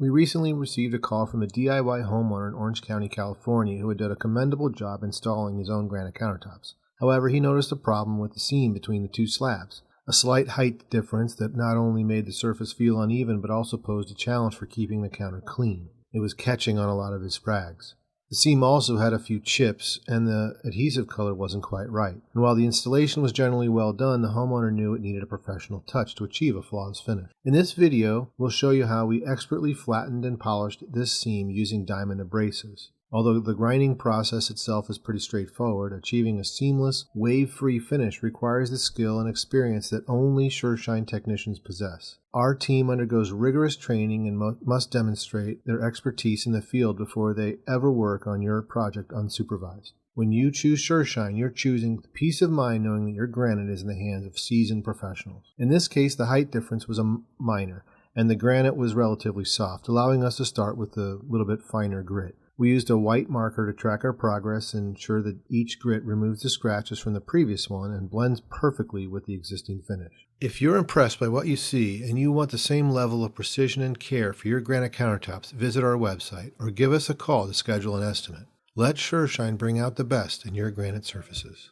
We recently received a call from a DIY homeowner in Orange County, California, who had done a commendable job installing his own granite countertops. However, he noticed a problem with the seam between the two slabs, a slight height difference that not only made the surface feel uneven but also posed a challenge for keeping the counter clean. It was catching on a lot of his sprags. The seam also had a few chips, and the adhesive color wasn't quite right. And while the installation was generally well done, the homeowner knew it needed a professional touch to achieve a flawless finish. In this video, we'll show you how we expertly flattened and polished this seam using diamond abrasives. Although the grinding process itself is pretty straightforward, achieving a seamless, wave-free finish requires the skill and experience that only Sureshine technicians possess. Our team undergoes rigorous training and must demonstrate their expertise in the field before they ever work on your project unsupervised. When you choose Sureshine, you're choosing peace of mind knowing that your granite is in the hands of seasoned professionals. In this case, the height difference was minor, and the granite was relatively soft, allowing us to start with a little bit finer grit. We used a white marker to track our progress and ensure that each grit removes the scratches from the previous one and blends perfectly with the existing finish. If you're impressed by what you see and you want the same level of precision and care for your granite countertops, visit our website or give us a call to schedule an estimate. Let Sureshine bring out the best in your granite surfaces.